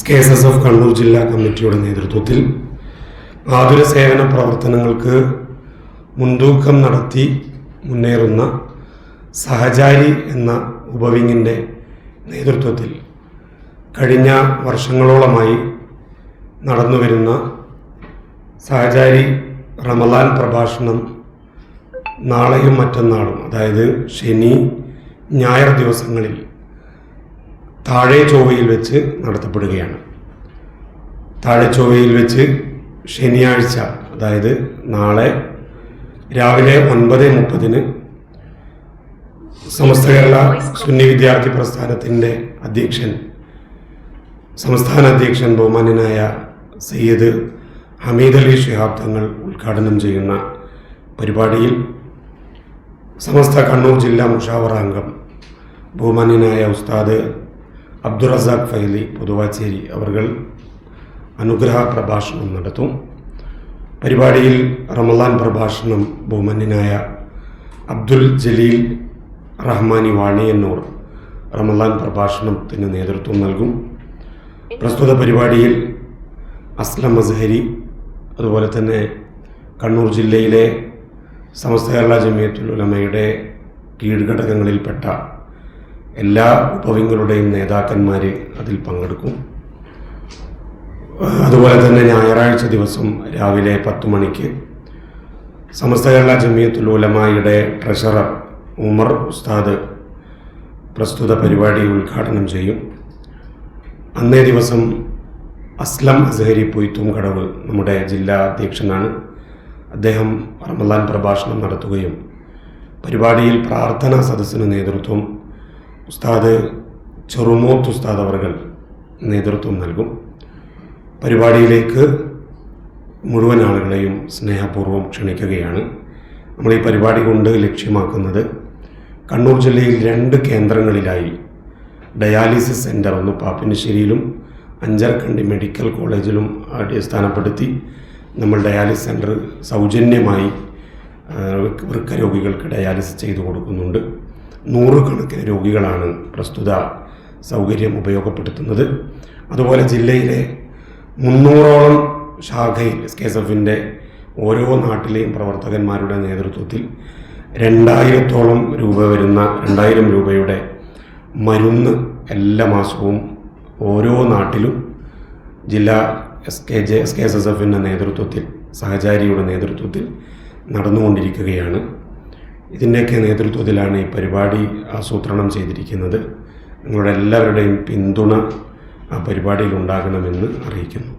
KSSF Kannur ജില്ലാ കമ്മിറ്റിയുടെ നേതൃത്വത്തിൽ ആതുര സേവന പ്രവർത്തനങ്ങൾക്ക് മുൻതൂക്കം നടത്തി മുന്നേറുന്ന സഹചാരി എന്ന ഉപവിങ്ങിൻ്റെ നേതൃത്വത്തിൽ കഴിഞ്ഞ വർഷങ്ങളോളമായി നടന്നുവരുന്ന സഹചാരി റമദാൻ പ്രഭാഷണം നാളെയും മറ്റന്നാളും, അതായത് ശനി ഞായർ ദിവസങ്ങളിൽ താഴെ ചൊവ്വയിൽ വെച്ച് നടത്തപ്പെടുകയാണ്. താഴെ ചൊവ്വയിൽ വെച്ച് ശനിയാഴ്ച, അതായത് നാളെ രാവിലെ 9:30 സമസ്ത കേരള സുന്നി വിദ്യാർത്ഥി പ്രസ്ഥാനത്തിൻ്റെ സംസ്ഥാന അധ്യക്ഷൻ ബഹുമാന്യനായ സയ്യിദ് ഹമീദ് അലി ശിഹാബ് തങ്ങൾ ഉദ്ഘാടനം ചെയ്യുന്ന പരിപാടിയിൽ സമസ്ത കണ്ണൂർ ജില്ലാ മുഷാവറ അംഗം ബഹുമാന്യനായ ഉസ്താദ് അബ്ദുൾ റസാഖ് ഫൈലി പുതുവാച്ചേരി അവർ അനുഗ്രഹ പ്രഭാഷണം നടത്തും. പരിപാടിയിൽ റമദാൻ പ്രഭാഷണം ബഹുമാന്യനായ അബ്ദുൽ ജലീൽ റഹ്മാനി വാണിയന്നൂർ റമദാൻ പ്രഭാഷണത്തിന് നേതൃത്വം നൽകും. പ്രസ്തുത പരിപാടിയിൽ അസ്ലം അസ്ഹരി, അതുപോലെ തന്നെ കണ്ണൂർ ജില്ലയിലെ സമസ്ത കേരള ജമിയത്തുൽ ഉലമയുടെ കീഴ്ഘടകങ്ങളിൽപ്പെട്ട എല്ലാ ഉപവിങ്ങളുടെയും നേതാക്കന്മാർ അതിൽ പങ്കെടുക്കും. അതുപോലെ തന്നെ ഞായറാഴ്ച ദിവസം രാവിലെ 10 മണിക്ക് സമസ്ത കേരള ജമിയത്തുൽ ഉലമയുടെ ട്രഷറർ ഉമർ ഉസ്താദ് പ്രസ്തുത പരിപാടി ഉദ്ഘാടനം ചെയ്യും. അന്നേ ദിവസം അസ്ലം അസ്ഹരി പൊയ്ത്തും കടവ് നമ്മുടെ ജില്ലാ അധ്യക്ഷനാണ്. അദ്ദേഹം റമദാൻ പ്രഭാഷണം നടത്തുകയും പരിപാടിയിൽ പ്രാർത്ഥനാ സദസ്സിന് നേതൃത്വം ഉസ്താദ് ചെറുമൂത്ത് ഉസ്താദ് അവർ നേതൃത്വം നൽകും. പരിപാടിയിലേക്ക് മുഴുവൻ ആളുകളെയും സ്നേഹപൂർവ്വം ക്ഷണിക്കുകയാണ്. നമ്മൾ ഈ പരിപാടി കൊണ്ട് ലക്ഷ്യമാക്കുന്നത് കണ്ണൂർ ജില്ലയിൽ 2 കേന്ദ്രങ്ങളിലായി ഡയാലിസിസ് സെൻ്റർ, ഒന്ന് പാപ്പിനിശ്ശേരിയിലും അഞ്ചരക്കണ്ടി മെഡിക്കൽ കോളേജിലും അടിസ്ഥാനപ്പെടുത്തി നമ്മൾ ഡയാലിസിസ് സെൻ്റർ സൗജന്യമായി വൃക്ക രോഗികൾക്ക് ഡയാലിസിസ് ചെയ്തു കൊടുക്കുന്നുണ്ട്. 100 കണക്കിന് രോഗികളാണ് പ്രസ്തുത സൗകര്യം ഉപയോഗപ്പെടുത്തുന്നത്. അതുപോലെ ജില്ലയിലെ 300ഓളം ശാഖയിൽ KSSFൻ്റെ ഓരോ നാട്ടിലെയും പ്രവർത്തകന്മാരുടെ നേതൃത്വത്തിൽ 2000ഓളം രൂപ വരുന്ന 2000 രൂപയുടെ മരുന്ന് എല്ലാ മാസവും ഓരോ നാട്ടിലും ജില്ലാ KSSFൻ്റെ നേതൃത്വത്തിൽ, സഹചാരിയുടെ നേതൃത്വത്തിൽ നടന്നുകൊണ്ടിരിക്കുകയാണ്. ഇതിൻ്റെയൊക്കെ നേതൃത്വത്തിലാണ് ഈ പരിപാടി ആസൂത്രണം ചെയ്തിരിക്കുന്നത്. നിങ്ങളുടെ എല്ലാവരുടെയും പിന്തുണ ആ പരിപാടിയിൽ ഉണ്ടാകണമെന്ന് അറിയിക്കുന്നു.